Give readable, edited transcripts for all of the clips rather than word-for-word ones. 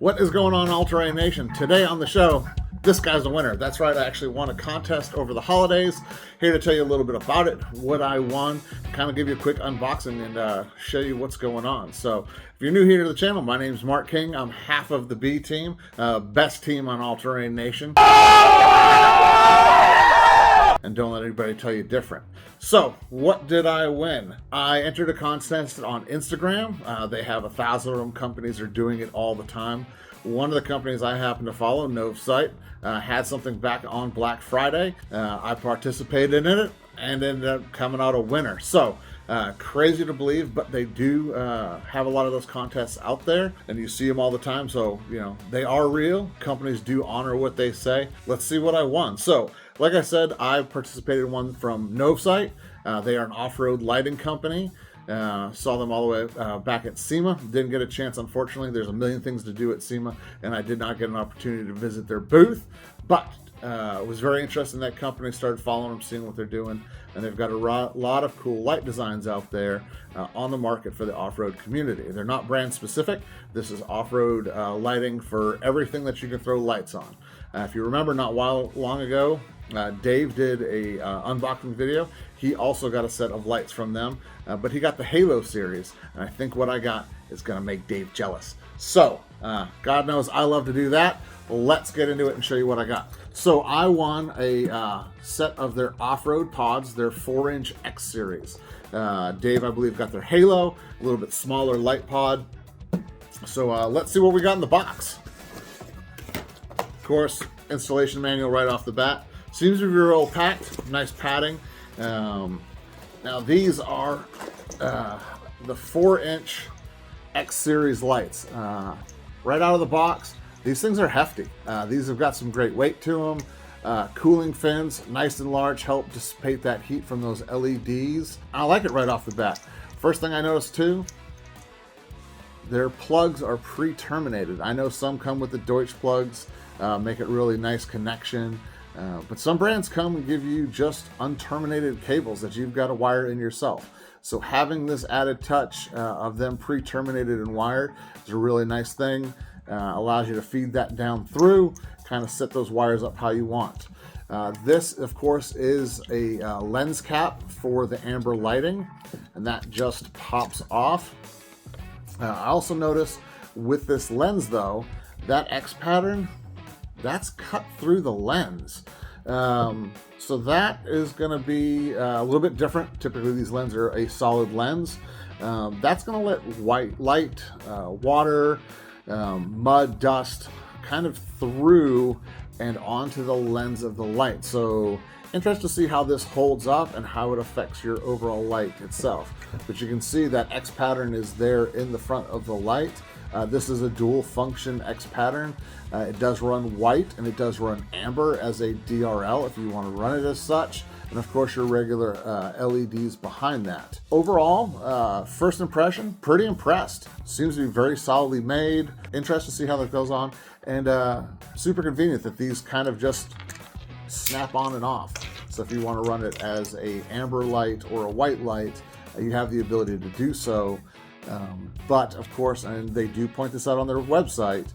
What is going on, All-Terrain Nation? Today on the show, this guy's a winner. That's right, I actually won a contest over the holidays. Here to tell you a little bit about it, what I won, kind of give you a quick unboxing and show you what's going on. So if you're new here to the channel, my name is Mark King. I'm half of the B team, best team on All-Terrain Nation. And don't let anybody tell you different. So, what did I win? I entered a contest on Instagram. They have 1,000 of them. Companies are doing it all the time. One of the companies I happen to follow, Novsight, had something back on Black Friday. I participated in it and ended up coming out a winner. So, crazy to believe, but they do have a lot of those contests out there, and you see them all the time. So, you know, they are real. Companies do honor what they say. Let's see what I won. So, like I said, I participated in one from Novsight. They are an off-road lighting company. Saw them all the way back at SEMA. Didn't get a chance, unfortunately. There's a million things to do at SEMA, and I did not get an opportunity to visit their booth. But was very interested in that company. Started following them, seeing what they're doing, and they've got a lot of cool light designs out there on the market for the off-road community. They're not brand specific. This is off-road lighting for everything that you can throw lights on. If you remember, not long ago, Dave did a unboxing video. He also got a set of lights from them, but he got the Halo series, and I think what I got is gonna make Dave jealous. So, God knows I love to do that. Let's get into it and show you what I got. So I won a set of their off-road pods, their 4-inch X series. Dave, I believe, got their Halo, a little bit smaller light pod. So let's see what we got in the box. Of course, installation manual right off the bat. Seems to be real packed, nice padding. Now these are the 4-inch X series lights. Right out of the box, these things are hefty. These have got some great weight to them. Cooling fins, nice and large, help dissipate that heat from those LEDs. I like it right off the bat. First thing I noticed too, their plugs are pre-terminated. I know some come with the Deutsch plugs, make it really nice connection. But some brands come and give you just unterminated cables that you've got to wire in yourself. So having this added touch of them pre-terminated and wired is a really nice thing. Allows you to feed that down through, kind of set those wires up how you want. This, of course, is a lens cap for the amber lighting, and that just pops off. I also noticed with this lens, though, that X pattern, that's cut through the lens. So that is going to be a little bit different. Typically these lenses are a solid lens. That's going to let white light, water, mud, dust kind of through and onto the lens of the light. So interested to see how this holds up and how it affects your overall light itself. But you can see that X pattern is there in the front of the light. This is a dual function X pattern. It does run white and it does run amber as a DRL if you want to run it as such. And of course your regular LEDs behind that. Overall, first impression, pretty impressed. Seems to be very solidly made. Interested to see how that goes on. And super convenient that these kind of just snap on and off. So if you want to run it as a amber light or a white light, you have the ability to do so. But of course, and they do point this out on their website,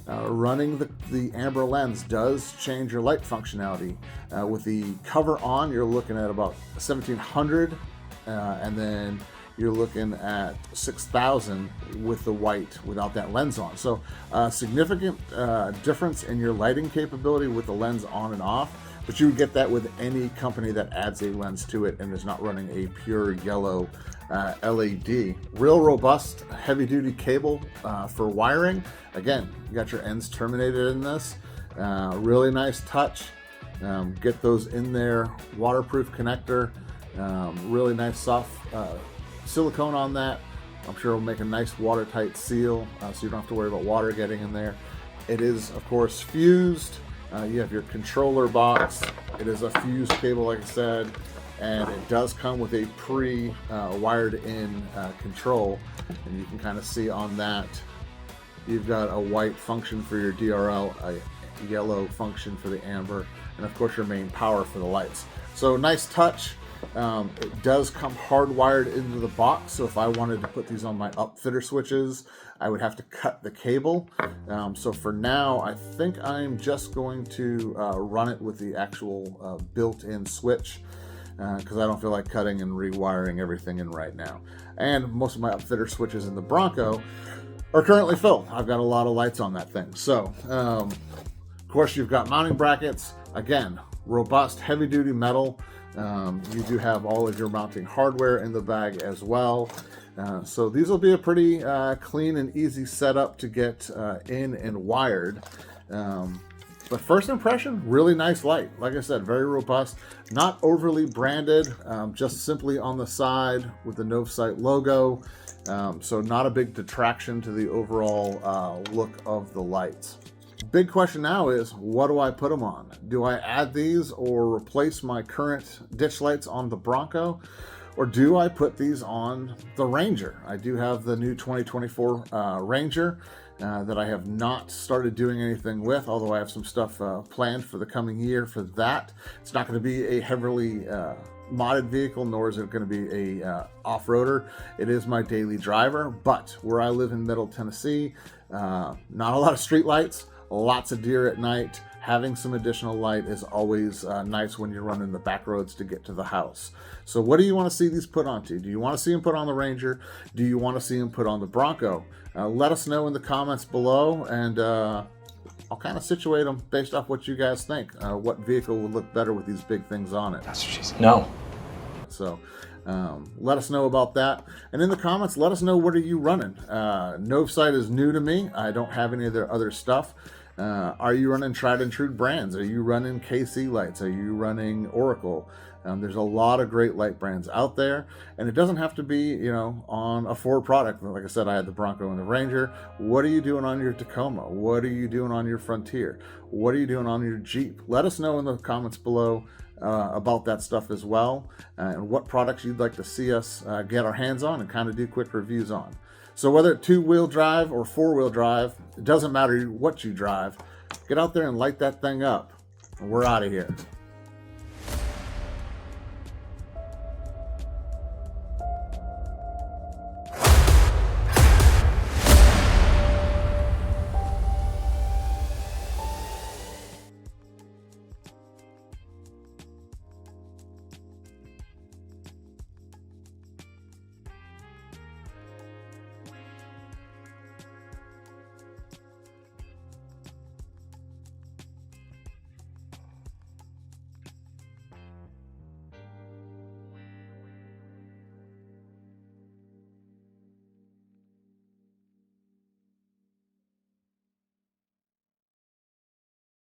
running the amber lens does change your light functionality. With the cover on, you're looking at about 1700, and then you're looking at 6000 with the white without that lens on. So significant difference in your lighting capability with the lens on and off. But you would get that with any company that adds a lens to it and is not running a pure yellow LED. Real robust, heavy-duty cable for wiring. Again, you got your ends terminated in this. Really nice touch. Get those in there. Waterproof connector. Really nice soft silicone on that. I'm sure it'll make a nice watertight seal, so you don't have to worry about water getting in there. It is, of course, fused. You have your controller box. It is a fused cable, like I said, and it does come with a pre-wired in control. And you can kind of see on that, you've got a white function for your DRL, a yellow function for the amber, and of course your main power for the lights. So nice touch. It does come hardwired into the box, so if I wanted to put these on my upfitter switches, I would have to cut the cable. So for now, I think I'm just going to run it with the actual built-in switch, because I don't feel like cutting and rewiring everything in right now. And most of my upfitter switches in the Bronco are currently filled. I've got a lot of lights on that thing. So, of course, you've got mounting brackets. Again, robust, heavy-duty metal. You do have all of your mounting hardware in the bag as well. So these will be a pretty clean and easy setup to get in and wired. But first impression, really nice light. Like I said, very robust, not overly branded, just simply on the side with the Novsight logo. So not a big detraction to the overall look of the lights. Big question now is, what do I put them on? Do I add these or replace my current ditch lights on the Bronco? Or do I put these on the Ranger? I do have the new 2024 Ranger that I have not started doing anything with, although I have some stuff planned for the coming year for that. It's not going to be a heavily modded vehicle, nor is it going to be a off-roader. It is my daily driver, but where I live in Middle Tennessee, not a lot of street lights, lots of deer at night. Having some additional light is always nice when you're running the back roads to get to the house. So what do you want to see these put onto? Do you want to see them put on the Ranger? Do you want to see them put on the Bronco? Let us know in the comments below, and I'll kind of situate them based off what you guys think. What vehicle would look better with these big things on it? That's what she said. No. So let us know about that. And in the comments, let us know, what are you running? Novsight is new to me. I don't have any of their other stuff. Are you running tried and true brands? Are you running KC lights? Are you running Oracle? There's a lot of great light brands out there, and it doesn't have to be, you know, on a Ford product. Like I said, I had the Bronco and the Ranger. What are you doing on your Tacoma? What are you doing on your Frontier? What are you doing on your Jeep? Let us know in the comments below about that stuff as well, and what products you'd like to see us get our hands on and kind of do quick reviews on. So whether it's two-wheel drive or four-wheel drive, it doesn't matter what you drive. Get out there and light that thing up. We're out of here.